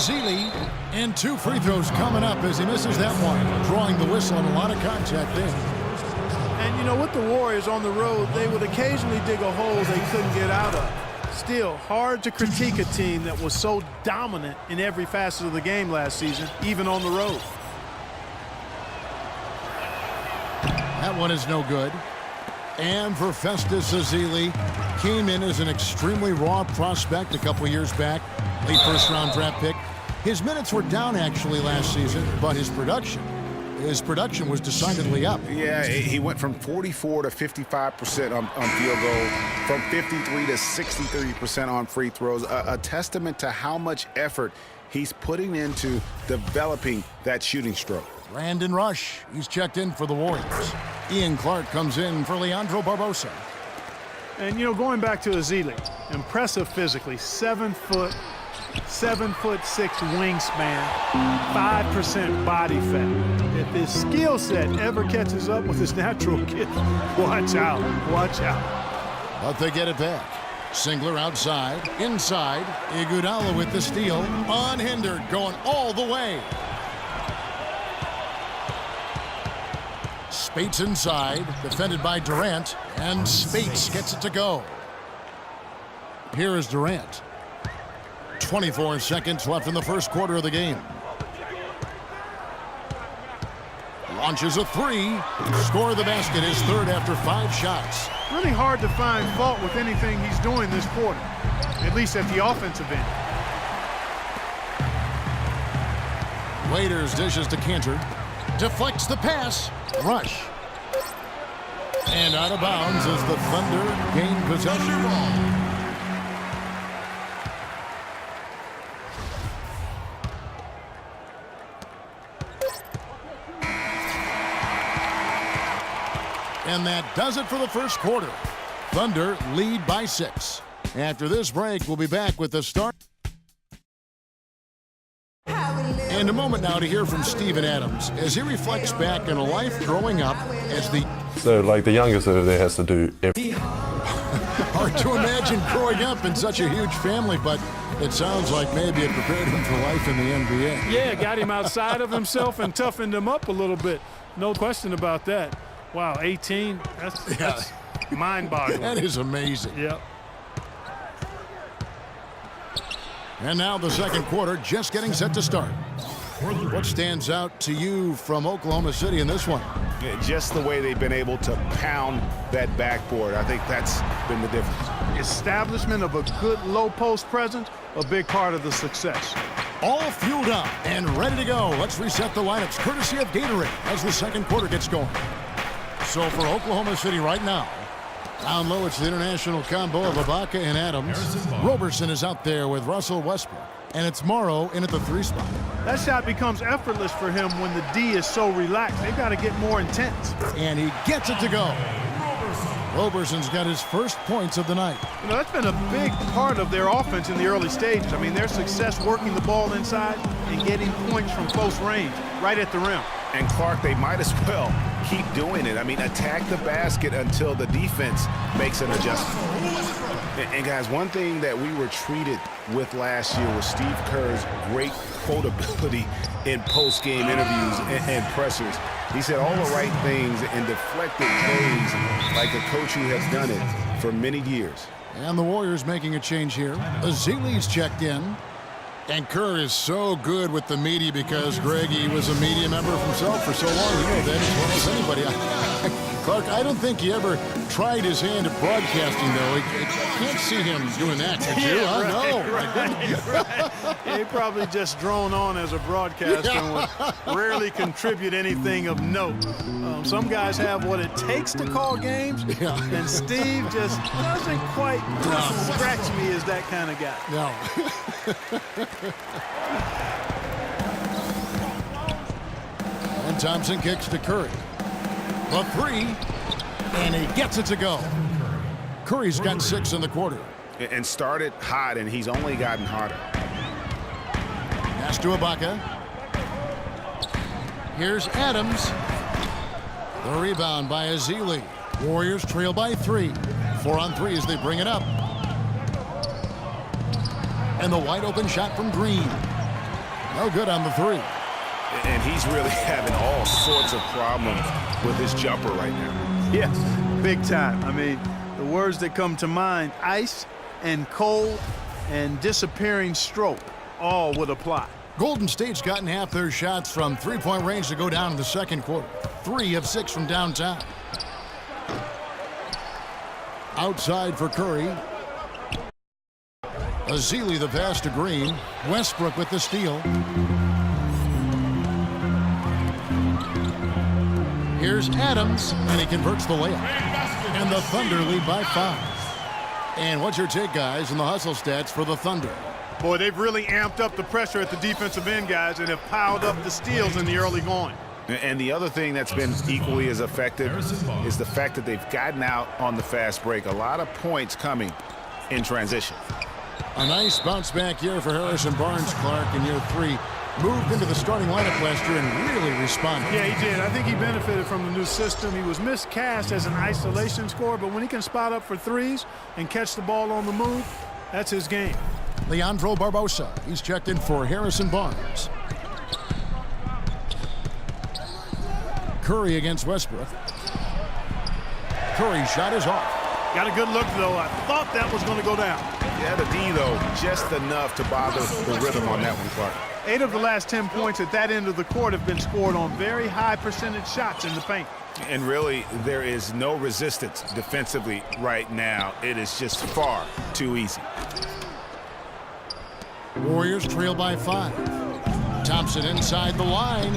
Ezeli, and 2 free throws coming up as he misses that one, drawing the whistle and a lot of contact there. And, you know, with the Warriors on the road, they would occasionally dig a hole they couldn't get out of. Still, hard to critique a team that was so dominant in every facet of the game last season, even on the road. That one is no good. And for Festus Ezeli, came in as an extremely raw prospect a couple years back, late first-round draft pick. His minutes were down actually last season, but his production was decidedly up. Yeah, he went from 44 to 55% on field goal, from 53 to 63% on free throws, a testament to how much effort he's putting into developing that shooting stroke. Brandon Rush, he's checked in for the Warriors. Ian Clark comes in for Leandro Barbosa. And, you know, going back to Ezeli, impressive physically, 7'6" wingspan, 5% body fat. If his skill set ever catches up with his natural gift, watch out, watch out. But they get it back. Singler outside, inside. Iguodala with the steal, unhindered, going all the way. Spates inside, defended by Durant, and Spates gets it to go. Here is Durant. 24 seconds left in the first quarter of the game. Launches a 3. Score the basket, his third after 5 shots. Really hard to find fault with anything he's doing this quarter, at least at the offensive end. Waiters dishes to Cantor. Deflects the pass. Rush. And out of bounds as the Thunder gain possession. And that does it for the first quarter. Thunder lead by 6. After this break, we'll be back with the start. And a moment now to hear from Steven Adams as he reflects back on a life growing up as the... So, like, the youngest over there has to do everything. Hard to imagine growing up in such a huge family, but it sounds like maybe it prepared him for life in the NBA. Yeah, got him outside of himself and toughened him up a little bit. No question about that. Wow, 18, that's mind-boggling. That is amazing. Yep. And now the second quarter just getting set to start. What stands out to you from Oklahoma City in this one? Yeah, just the way they've been able to pound that backboard. I think that's been the difference. Establishment of a good low-post presence, a big part of the success. All fueled up and ready to go. Let's reset the lineups courtesy of Gatorade as the second quarter gets going. So for Oklahoma City right now, down low it's the international combo of Ibaka and Adams. Roberson is out there with Russell Westbrook. And it's Morrow in at the 3 spot. That shot becomes effortless for him when the D is so relaxed. They've got to get more intense. And he gets it to go. Roberson's got his first points of the night. You know, that's been a big part of their offense in the early stages. I mean, their success working the ball inside and getting points from close range, right at the rim. And Clark, they might as well keep doing it. I mean, attack the basket until the defense makes an adjustment. And guys, one thing that we were treated with last year was Steve Kerr's great quotability in post-game interviews and pressers. He said all the right things and deflected plays like a coach who has done it for many years. And the Warriors making a change here. Ezeli's checked in. And Kerr is so good with the media because, Greg, he was a media member himself for so long. He knew that as well as anybody. Clark, I don't think he ever tried his hand at broadcasting, though. I can't see him doing that, could you? Right. He probably just drone on as a broadcaster and would rarely contribute anything of note. Some guys have what it takes to call games, and Steve just doesn't quite scratch me as that kind of guy. No. And Thompson kicks to Curry. The 3, and he gets it to go. Curry's got 6 in the quarter. And started hot, and he's only gotten hotter. Pass to Ibaka. Here's Adams. The rebound by Ezeli. Warriors trail by 3. 4 on 3 as they bring it up. And the wide open shot from Green. No good on the three. And he's really having all sorts of problems with his jumper right now. Yes, big time. I mean, the words that come to mind, ice and cold and disappearing stroke, all would apply. Golden State's gotten half their shots from three-point range to go down in the second quarter. 3 of 6 from downtown. Outside for Curry. Ezeli the pass to Green. Westbrook with the steal. Here's Adams, and he converts the layup. And the Thunder lead by 5. And what's your take, guys, in the hustle stats for the Thunder? Boy, they've really amped up the pressure at the defensive end, guys, and have piled up the steals in the early going. And the other thing that's been equally as effective is the fact that they've gotten out on the fast break. A lot of points coming in transition. A nice bounce back year for Harrison Barnes, Clark, in year 3. Moved into the starting lineup last year and really responded. Yeah, he did. I think he benefited from the new system. He was miscast as an isolation scorer, but when he can spot up for threes and catch the ball on the move, that's his game. Leandro Barbosa. He's checked in for Harrison Barnes. Curry against Westbrook. Curry's shot is off. Got a good look, though. I thought that was going to go down. Yeah, the D, though, just enough to bother the rhythm on that one, Clark. 8 of the last 10 points at that end of the court have been scored on very high percentage shots in the paint. And really, there is no resistance defensively right now. It is just far too easy. Warriors trail by 5. Thompson inside the line.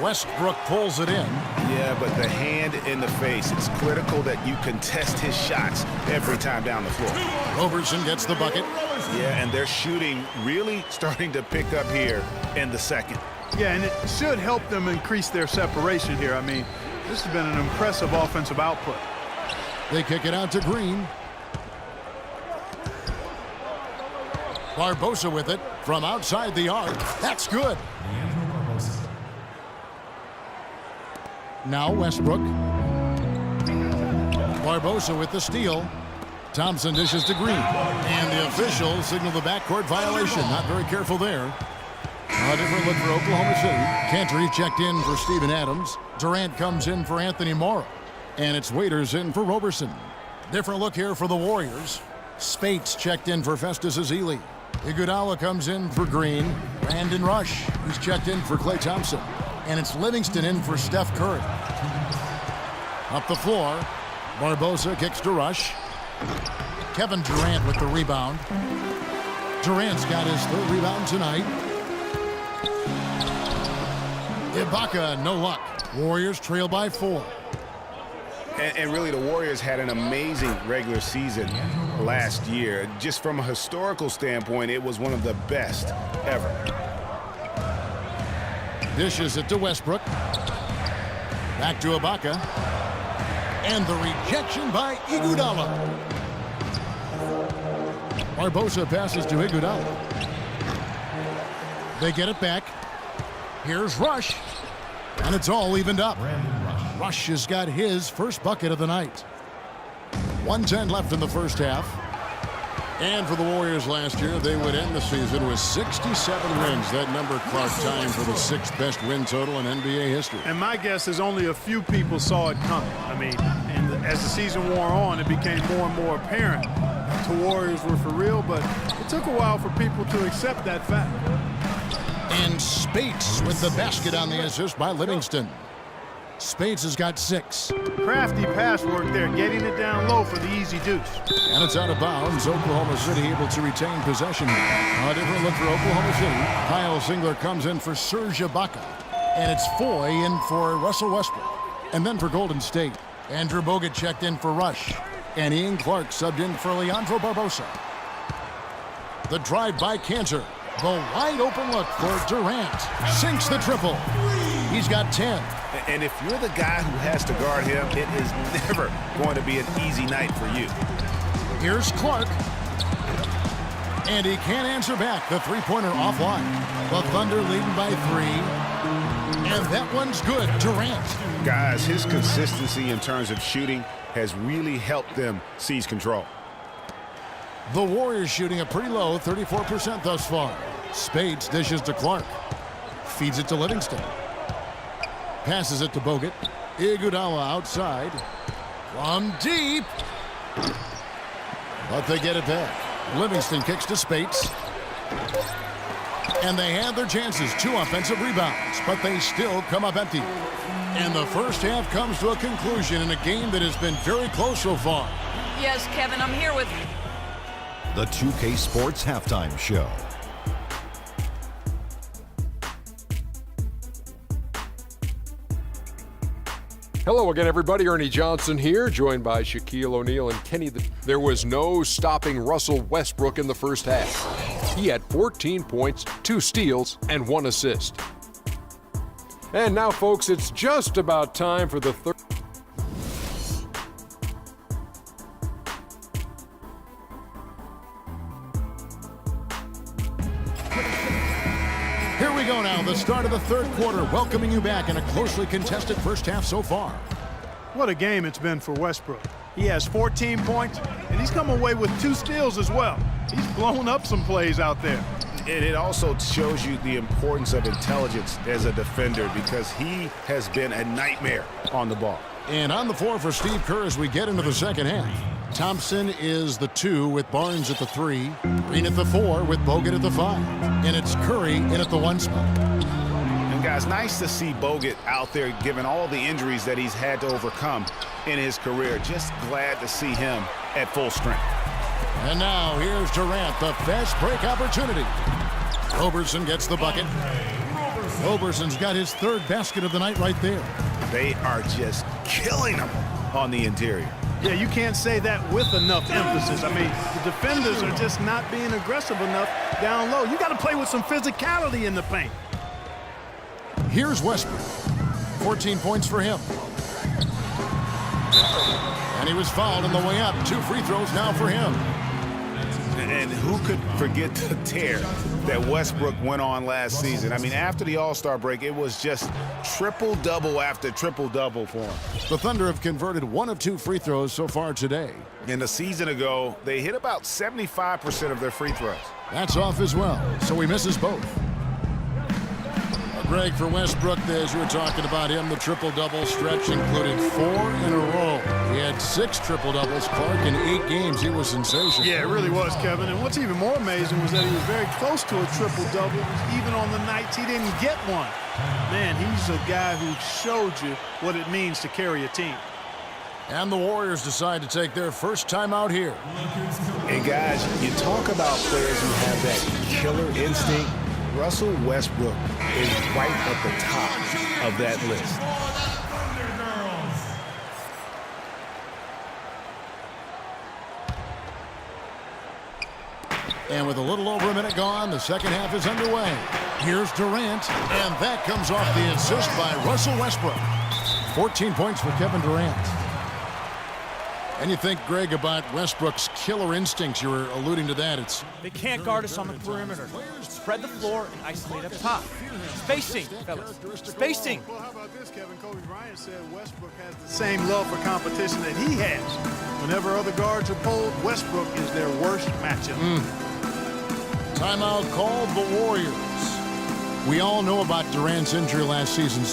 Westbrook pulls it in. Yeah, but the hand in the face, it's critical that you contest his shots every time down the floor. Roberson gets the bucket. Yeah, and their shooting really starting to pick up here in the second. Yeah, and it should help them increase their separation here. I mean, this has been an impressive offensive output. They kick it out to Green. Barbosa with it from outside the arc. That's good. Now Westbrook. Barbosa with the steal. Thompson dishes to Green. And the officials signal the backcourt violation. Not very careful there. A different look for Oklahoma City. Cantor checked in for Steven Adams. Durant comes in for Anthony Morrow. And it's Waiters in for Roberson. Different look here for the Warriors. Spates checked in for Festus Ezeli. Iguodala comes in for Green. Brandon Rush, who's checked in for Klay Thompson. And it's Livingston in for Steph Curry. Up the floor, Barbosa kicks to Rush. Kevin Durant with the rebound. Durant's got his 3rd rebound tonight. Ibaka, no luck. Warriors trail by 4. And really, the Warriors had an amazing regular season last year. Just from a historical standpoint, it was one of the best ever. Dishes it to Westbrook. Back to Ibaka. And the rejection by Iguodala. Barbosa passes to Iguodala. They get it back. Here's Rush. And it's all evened up. Rush has got his first bucket of the night. 1:10 left in the first half. And for the Warriors last year, they would end the season with 67 wins. That number, Clark, tying for the 6th best win total in NBA history. And my guess is only a few people saw it coming. I mean, and as the season wore on, it became more and more apparent the Warriors were for real, but it took a while for people to accept that fact. And Spates with the basket on the assist by Livingston. Spates has got 6. Crafty pass work there, getting it down low for the easy deuce. And it's out of bounds. Oklahoma City able to retain possession. A different look for Oklahoma City. Kyle Singler comes in for Serge Ibaka. And it's Foy in for Russell Westbrook. And then for Golden State, Andrew Bogut checked in for Rush. And Ian Clark subbed in for Leandro Barbosa. The drive by Cantor. The wide open look for Durant. Sinks the triple. He's got 10. And if you're the guy who has to guard him, it is never going to be an easy night for you. Here's Clark. And he can't answer back. The three-pointer offline. The Thunder leading by 3. And that one's good. Durant. Guys, his consistency in terms of shooting has really helped them seize control. The Warriors shooting a pretty low 34% thus far. Spates dishes to Clark. feeds it to Livingston. Passes it to Bogut. Iguodala outside. From deep. But they get it back. Livingston kicks to Spates. And they had their chances. 2 offensive rebounds. But they still come up empty. And the first half comes to a conclusion in a game that has been very close so far. Yes, Kevin, I'm here with... The 2K Sports Halftime Show. Hello again, everybody. Ernie Johnson here, joined by Shaquille O'Neal and Kenny. There was no stopping Russell Westbrook in the first half. He had 14 points, 2 steals, and 1 assist. And now, folks, it's just about time for the third. Here we go now, the start of the third quarter, welcoming you back in a closely contested first half so far. What a game it's been for Westbrook. He has 14 points, and he's come away with 2 steals as well. He's blown up some plays out there. And it also shows you the importance of intelligence as a defender because he has been a nightmare on the ball. And on the floor for Steve Kerr as we get into the second half. Thompson is the 2 with Barnes at the 3. Green at the 4 with Bogut at the 5. And it's Curry in at the 1 spot. And guys, nice to see Bogut out there given all the injuries that he's had to overcome in his career. Just glad to see him at full strength. And now here's Durant, the fast break opportunity. Roberson gets the bucket. Roberson's got his 3rd basket of the night right there. They are just killing him on the interior. Yeah, you can't say that with enough emphasis. I mean, the defenders are just not being aggressive enough down low. You got to play with some physicality in the paint. Here's Westbrook. 14 points for him. And he was fouled on the way up. 2 free throws now for him. And who could forget the tear that Westbrook went on last season? I mean, after the All-Star break, it was just triple-double after triple-double for him. The Thunder have converted 1 of 2 free throws so far today. And a season ago, they hit about 75% of their free throws. That's off as well, so he misses both. Greg, for Westbrook, as you were talking about him, the triple-double stretch included 4 in a row. He had 6 triple-doubles. Clark, in 8 games, he was sensational. Yeah, it really was, Kevin. And what's even more amazing was that he was very close to a triple-double, even on the nights he didn't get one. Man, he's a guy who showed you what it means to carry a team. And the Warriors decide to take their first time out here. And guys, you talk about players who have that killer instinct. Russell Westbrook is right at the top of that list. And with a little over a minute gone, the second half is underway. Here's Durant, and that comes off the assist by Russell Westbrook. 14 points for Kevin Durant. And you think, Greg, about Westbrook's killer instincts. You were alluding to that. They can't guard us on the perimeter. Spread the floor and isolate up top. Spacing, fellas. Spacing. Well, how about this, Kevin? Kobe Bryant said Westbrook has the same love for competition that he has. Whenever other guards are pulled, Westbrook is their worst matchup. Timeout called the Warriors. We all know about Durant's injury last season.